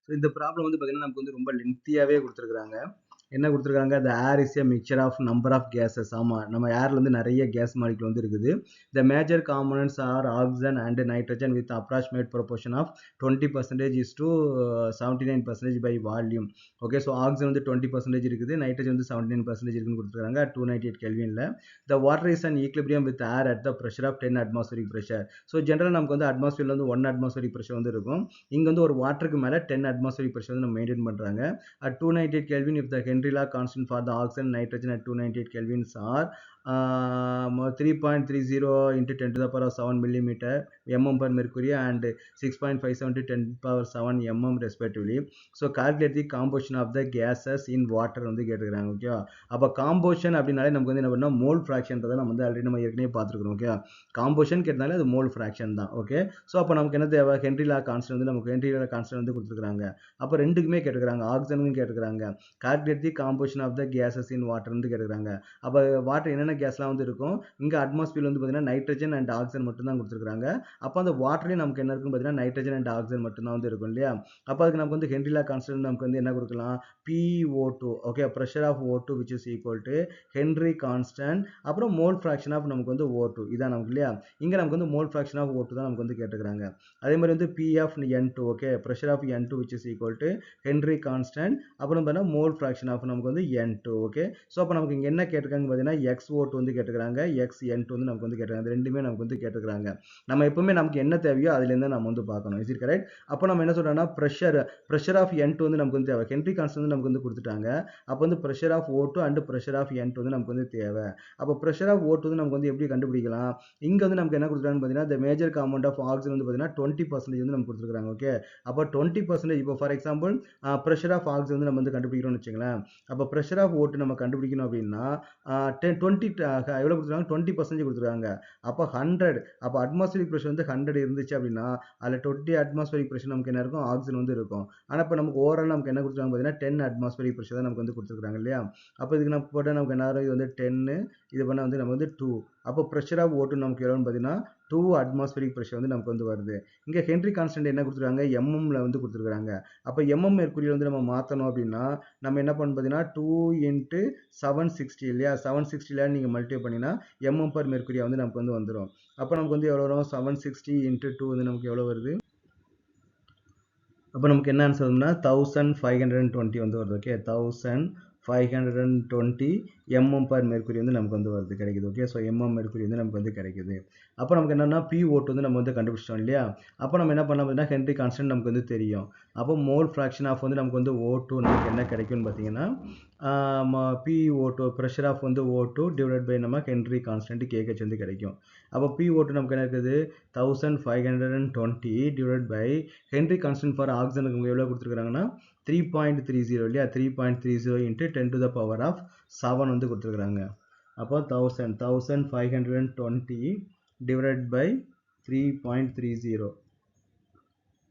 So இந்த problem வந்து பார்த்தீங்கன்னா நமக்கு வந்து ரொம்ப லென்த்தியாகவே கொடுத்துருக்குறாங்க. என்ன கொடுத்துருக்காங்க, the air is a mixture of number of gases. ஆமாம், நம்ம ஏர்ல வந்து நிறைய கேஸ் மாலிகுல் வந்து இருக்குது. The major components are oxygen and nitrogen with approximate proportion of 20% is to 79% by volume. Okay, so oxygen வந்து 20% இருக்குது, நைட்ரஜன் வந்து 79% இருக்குன்னு கொடுத்துருக்காங்க 298 கெல்வின்ல. The water is an equilibrium with air at the pressure of 10 atmospheric pressure. So ஜென்ரலாக நமக்கு வந்து அட்மாஸ்பியர்ல வந்து 1 atmospheric pressure வந்து இருக்கும். இங்கே வந்து ஒரு வாட்டருக்கு மேலே 10 atmospheric pressure வந்து நம்ம மெயின்டைன் பண்ணுறாங்க. At 298 Kelvin, if the Henry law constant for the oxygen nitrogen at 298 kelvins are 3.30 into 10 to the power of 7 millimeter mm per mercury and 6.57 to 10 power 7 mm respectively. So calculate the composition of the gases in water வந்து கேட்டுக்கிறாங்க. ஓகேவா, அப்போ காம்போஷன் அப்படின்னாலே நமக்கு வந்து என்ன பண்ணா mole ஃப்ராக்ஷன்றதை நம்ம வந்து ஆல்ரெடி நம்ம ஏற்கனவே பார்த்துருக்கோம். ஓகே, காம்போஷன் கேட்டாலே அது மோல் ஃப்ராக்ஷன் தான். ஓகே, ஸோ அப்போ நமக்கு என்ன தேவை, ஹென்ரி லா கான்ஸ்டன்ட் வந்து நமக்கு ஹென்ரி லா கான்ஸ்டன்ட் வந்து கொடுத்துருக்காங்க. அப்போ ரெண்டுக்குமே கேட்டுக்கிறாங்க, ஆக்சிஜனுக்கும் கேட்டுக்கிறாங்க. Calculate the composition of the gases in water வந்து கேட்டுக்கிறாங்க. அப்போ வாட்டர் என்னென்ன கேஸ்லாம் வந்து இருக்கும், இங்கே அட்மாஸ்பியர் வந்து பார்த்தீங்கன்னா நைட்ரஜன் அண்ட் ஆக்சிஜன் மட்டும் தான் கொடுத்துருக்காங்க. அப்போ அந்த வாட்டர்லேயும் நமக்கு என்ன இருக்குன்னு பார்த்தீங்கன்னா நைட்ரஜன் அண்ட் ஆக்சிஜன் மட்டும் தான் வந்து இருக்கும் இல்லையா. அப்போ அதுக்கு நமக்கு வந்து ஹென்ரி லா கான்ஸ்டன்ட் நமக்கு வந்து என்ன கொடுக்கலாம், PO2. Okay, pressure of O2 which is equal to Henry constant, அப்புறம் மோல் ஃப்ராக்ஷன் ஆஃப் நமக்கு வந்து O2 இதான் நமக்கு இல்லையா. இங்கே நமக்கு வந்து மோல் ஃப்ராக்ஷன் ஆஃப் O2 தான் நமக்கு வந்து கேட்டுக்கிறாங்க. அதே மாதிரி வந்து P of N2. Okay, pressure of N2 which is equal to Henry constant, அப்புறம் பார்த்தீங்கன்னா மோல் ஃப்ராக்ஷன் ஆஃப் நமக்கு வந்து N2. ஓகே, ஸோ அப்போ நமக்கு இங்கே என்ன கேட்டிருக்காங்க பார்த்தீங்கன்னா XO2 வந்து கேட்டுக்கிறாங்க, XN2 வந்து நமக்கு வந்து கேட்டுருக்காங்க. ரெண்டுமே நமக்கு வந்து கேட்டுக்கிறாங்க. நம்ம எப்பவுமே நமக்கு என்ன தேவையோ அதுலேருந்து நம்ம வந்து பார்க்கணும். Is it correct? அப்போ நம்ம என்ன சொல்றோம்னா ப்ரெஷர் ஆஃப் N2 வந்து நமக்கு வந்து தேவை, ஹென்ரி கான்ஸ்டன்ட் வந்து நமக்கு வந்து கொடுத்துட்டாங்க. அப்போ வந்து pressure of O2 and pressure of N2 வந்து நமக்கு வந்து தேவை. அப்போ ப்ரெஷர் ஆஃப் O2 வந்து நமக்கு வந்து எப்படி கண்டுபிடிக்கலாம், இங்கே வந்து நமக்கு என்ன கொடுத்துருக்காங்கன்னு பார்த்தீங்கன்னா the major component of oxygen வந்து பார்த்தீங்கன்னா 20% வந்து நமக்கு கொடுத்துருக்காங்க. ஓகே, அப்போ 20% இப்போ for example pressure of oxygen வந்து நம்ம வந்து கண்டுபிடிக்கணும்னு வச்சுங்களேன். அப்போ ப்ரெஷர் ஆஃப் O2 நம்ம கண்டுபிடிக்கணும் அப்படின்னா 20 எவ்வளோ கொடுத்துருக்காங்க, 20% கொடுத்துருக்காங்க. அப்போ 100, அப்போ அட்மாஸ்பியரிக் ப்ரெஷர் வந்து 100 இருந்துச்சு அப்படின்னா அதில் 20 அட்மாஸ்பியரிக் ப்ரெஷர் நமக்கு என்ன இருக்கும், ஆக்சிஜன் வந்து இருக்கும். ஆனால் இப்போ நமக்கு ஓவரால் நமக்கு என்ன கொடுத்துருக்காங்க பார்த்தீங்கன்னா 10 அட்மாஸ்பியரிக் ப்ரெஷர் தான் நமக்கு வந்து கொடுத்துருக்காங்க இல்லையா. அப்போ இதுக்கு நம்ம போட்டால் நமக்கு என்ன, இது வந்து 10, இது பண்ணால் வந்து நம்ம வந்து 2. அப்போ ப்ரெஷர் ஆஃப் O2 நமக்கு எவ்வளோன்னு பார்த்தீங்கன்னா 2 அட்மாஸ்பியரிக் ப்ரெஷர் வந்து நமக்கு வந்து வருது. இங்கே ஹென்ரி கான்ஸ்டன்ட் என்ன கொடுத்துருக்காங்க, எம்எம்ல வந்து கொடுத்துருக்காங்க. அப்போ எம்எம் மெர்க்குரியில் வந்து நம்ம மாற்றணும் அப்படின்னா நம்ம என்ன பண்ணணும் பார்த்தீங்கன்னா 2 into 760 இல்லையா, 760 நீங்கள் மல்டிப்ளை பண்ணினா எம்எம் பர் மெர்க்குரியா வந்து நமக்கு வந்து வந்துடும். அப்போ நமக்கு வந்து எவ்வளோ வரும், 760 into 2 வந்து நமக்கு எவ்வளோ வருது, அப்போ நமக்கு என்ன ஆன்சர் வரும்னா 1520 வந்து வருது. ஓகே, 1520 mm per mercury வந்து நமக்கு வந்து வருது, கிடைக்குது. ஓகே, ஸோ mm mercury வந்து நமக்கு வந்து கிடைக்குது. அப்போ நமக்கு என்னன்னா PO2 வந்து நம்ம வந்து கண்டுபிடிச்சிட்டோம் இல்லையா. அப்போ நம்ம என்ன பண்ணலாம் பார்த்தீங்கன்னா ஹென்ரி கான்ஸ்டன்ட் நமக்கு வந்து தெரியும். அப்போ மோல் ஃப்ராக்ஷன் ஆஃப் வந்து நமக்கு வந்து O2 நமக்கு என்ன கிடைக்கும்னு பார்த்தீங்கன்னா PO2 ப்ரெஷர் ஆஃப் வந்து O2 டிவைட் பை நம்ம ஹென்ரி கான்ஸ்டன்ட் KH வந்து கிடைக்கும். அப்போ PO2 நமக்கு என்ன இருக்குது 1520 divide by Henry constant for ஆக்சிஜனுக்கு எவ்வளோ கொடுத்துருக்காங்கன்னா 3.30 இல்லையா, 3.30 into 10 to the power of 7 வந்து கொடுத்துருக்காங்க. அப்போ 1520 divided by 3.30.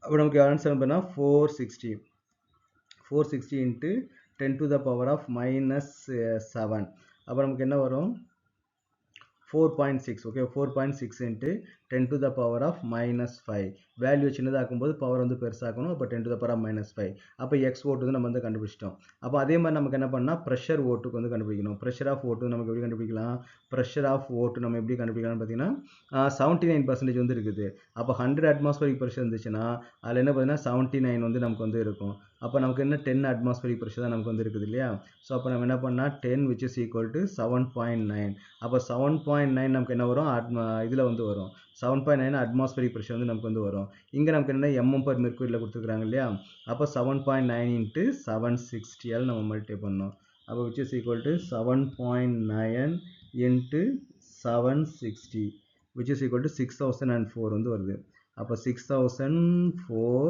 அப்போ நமக்கு ஆன்சர் பண்ணால் 460 into 10 to the power of -7. அப்போ நமக்கு என்ன வரும் 4.6. Okay, 4.6 into 10 to the power of -5. Value சின்னதாக்கும்போது பவர் வந்து பெருசாக்கணும். அப்போ 10 to the power of -5. அப்போ XO2 வந்து நம்ம வந்து கண்டுபிடிச்சிட்டோம். அப்போ அதே மாதிரி நமக்கு என்ன பண்ணால் ப்ரெஷர் O2 வந்து கண்டுபிடிக்கணும். ப்ரெஷர் ஆஃப் O2 நமக்கு எப்படி கண்டுபிடிக்கலாம், ப்ரெஷர் ஆஃப் O2 நம்ம எப்படி கண்டுபிடிக்கலாம்னு பார்த்தீங்கன்னா 79% வந்து இருக்குது. அப்போ 100 அட்மாஸ்பியரிக் ப்ரெஷர் இருந்துச்சுன்னா அதில் என்ன பார்த்தீங்கன்னா 79 வந்து நமக்கு வந்து இருக்கும். அப்போ நமக்கு என்ன 10 அட்மாஸ்பியரிக் ப்ரெஷர் தான் நமக்கு வந்து இருக்குது இல்லையா. ஸோ அப்போ நம்ம என்ன பண்ணால் 10 which is equal to 7.9. அப்போ 7.9 நமக்கு என்ன வரும், இதில் வந்து வரும் 7.9 அட்மாஸ்பியரிக் ப்ரெஷர் வந்து நமக்கு வந்து வரும். இங்கே நமக்கு என்ன mm per mercuryல கொடுத்துருக்காங்க இல்லையா. அப்போ 7.9 into 760 நம்ம மல்டிப்ளை பண்ணோம். அப்போ which is equal to 7.9 into 760 which is equal to 6004 வந்து வருது. அப்போ 6004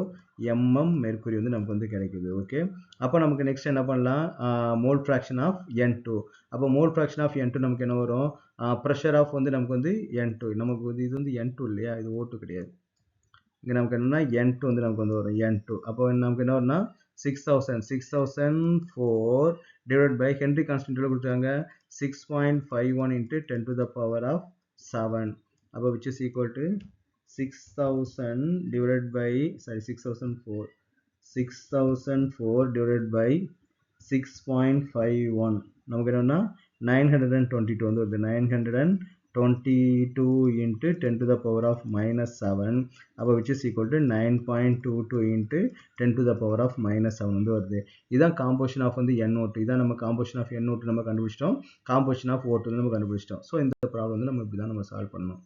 mm மெர்க்குரி வந்து நமக்கு வந்து கிடைக்குது. ஓகே, அப்போ நமக்கு நெக்ஸ்ட் என்ன பண்ணலாம், மோல் ஃப்ராக்ஷன் ஆஃப் N2. அப்போ மோல் ஃப்ராக்ஷன் ஆஃப் N2 நமக்கு என்ன வரும், ப்ரெஷர் ஆஃப் வந்து நமக்கு வந்து N2, நமக்கு வந்து இது வந்து N2 இல்லையா, இது O2 கிடையாது. இங்கே நமக்கு என்னன்னா N2 வந்து நமக்கு வந்து வரும் N2. அப்போ நமக்கு என்ன வரும்னா 6004 டிவைட் பை ஹென்ரி கான்ஸ்டன்ட் கொடுத்தாங்க 6.51 into 10 to the power of 7. அப்போ which is equal to 6000 divided by 6004 6004 divided by 6.51 நமக்கு என்னன்னா 922 வந்து வருது 922 into 10 to the power of minus 7 அப்போ which is equal to 9.22 into 10 to the power of minus 7 வந்து வருது. இதான் composition of வந்து NO2. இதான் நம்ம composition of NO2 நம்ம கண்டுபிடிச்சிட்டோம். composition of O2 நம்ம கண்டுபிடிச்சிட்டோம். ஸோ இந்த ப்ராப்ளம் வந்து நம்ம இப்படி தான் நம்ம சால்வ் பண்ணணும்.